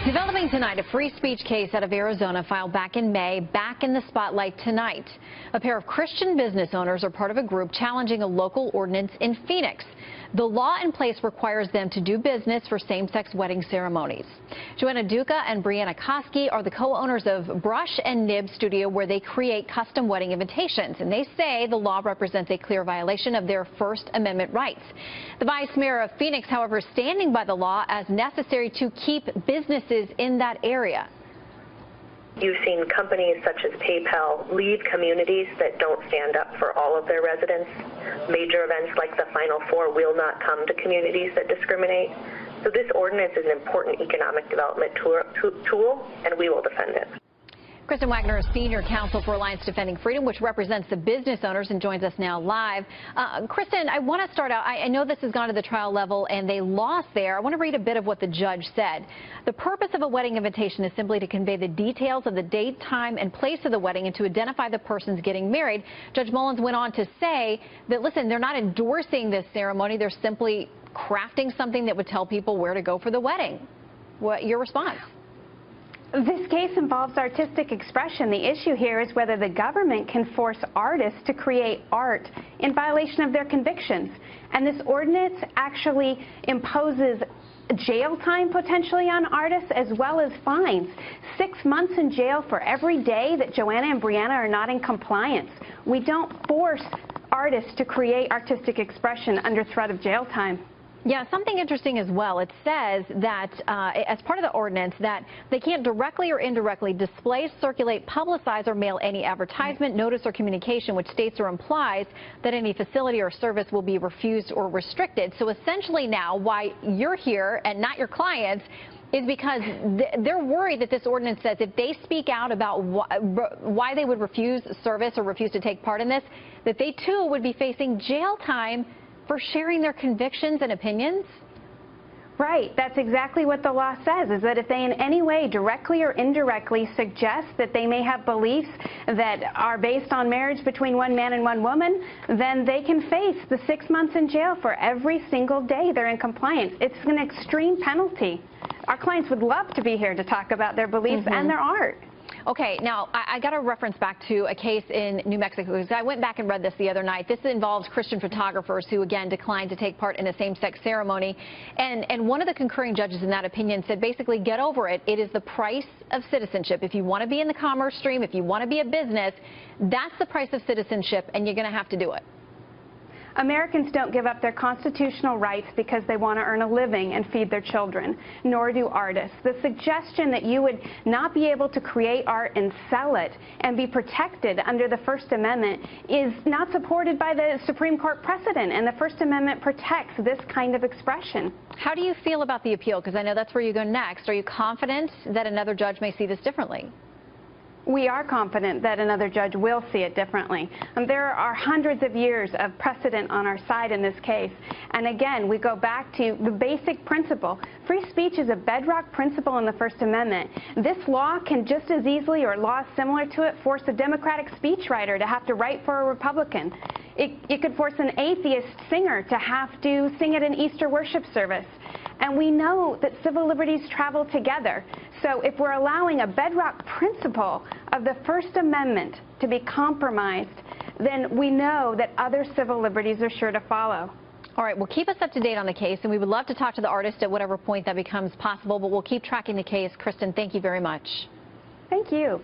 Developing tonight, a free speech case out of Arizona filed back in May, back in the spotlight tonight. A pair of Christian business owners are part of a group challenging a local ordinance in Phoenix. The law in place requires them to do business for same-sex wedding ceremonies. Joanna Duca and Brianna Koski are the co-owners of Brush and Nib Studio, where they create custom wedding invitations. And they say the law represents a clear violation of their First Amendment rights. The vice mayor of Phoenix, however, is standing by the law as necessary to keep businesses in that area. You've seen companies such as PayPal leave communities that don't stand up for all of their residents. Major events like the Final Four will not come to communities that discriminate. So this ordinance is an important economic development tool, and we will defend it. Kristen Wagner is Senior Counsel for Alliance Defending Freedom, which represents the business owners, and joins us now live. Kristen, I want to start out. I know this has gone to the trial level and they lost there. I want to read a bit of what the judge said. The purpose of a wedding invitation is simply to convey the details of the date, time, and place of the wedding and to identify the persons getting married. Judge Mullins went on to say that, listen, they're not endorsing this ceremony. They're simply crafting something that would tell people where to go for the wedding. What your response? This case involves artistic expression. The issue here is whether the government can force artists to create art in violation of their convictions. And this ordinance actually imposes jail time potentially on artists, as well as fines. 6 months in jail for every day that Joanna and Brianna are not in compliance. We don't force artists to create artistic expression under threat of jail time. Yeah, something interesting as well. It says that as part of the ordinance that they can't directly or indirectly display, circulate, publicize, or mail any advertisement, notice, or communication which states or implies that any facility or service will be refused or restricted. So essentially now why you're here and not your clients is because they're worried that this ordinance says if they speak out about why they would refuse service or refuse to take part in this, that they too would be facing jail time for sharing their convictions and opinions? Right. That's exactly what the law says, is that if they in any way, directly or indirectly, suggest that they may have beliefs that are based on marriage between one man and one woman, then they can face the 6 months in jail for every single day they're in compliance. It's an extreme penalty. Our clients would love to be here to talk about their beliefs and their art. Okay, now I got to reference back to a case in New Mexico, because I went back and read this the other night. This involves Christian photographers who, again, declined to take part in a same-sex ceremony. And one of the concurring judges in that opinion said, basically, get over it. It is the price of citizenship. If you want to be in the commerce stream, if you want to be a business, that's the price of citizenship, and you're going to have to do it. Americans don't give up their constitutional rights because they want to earn a living and feed their children, nor do artists. The suggestion that you would not be able to create art and sell it and be protected under the First Amendment is not supported by the Supreme Court precedent, and the First Amendment protects this kind of expression. How do you feel about the appeal? Because I know that's where you go next. Are you confident that another judge may see this differently? We are confident that another judge will see it differently. There are hundreds of years of precedent on our side in this case. And again, we go back to the basic principle. Free speech is a bedrock principle in the First Amendment. This law can just as easily, or laws similar to it, force a Democratic speechwriter to have to write for a Republican. It could force an atheist singer to have to sing at an Easter worship service. And we know that civil liberties travel together. So if we're allowing a bedrock principle of the First Amendment to be compromised, then we know that other civil liberties are sure to follow. All right, well, keep us up to date on the case, and we would love to talk to the artist at whatever point that becomes possible, but we'll keep tracking the case. Kristen, thank you very much. Thank you.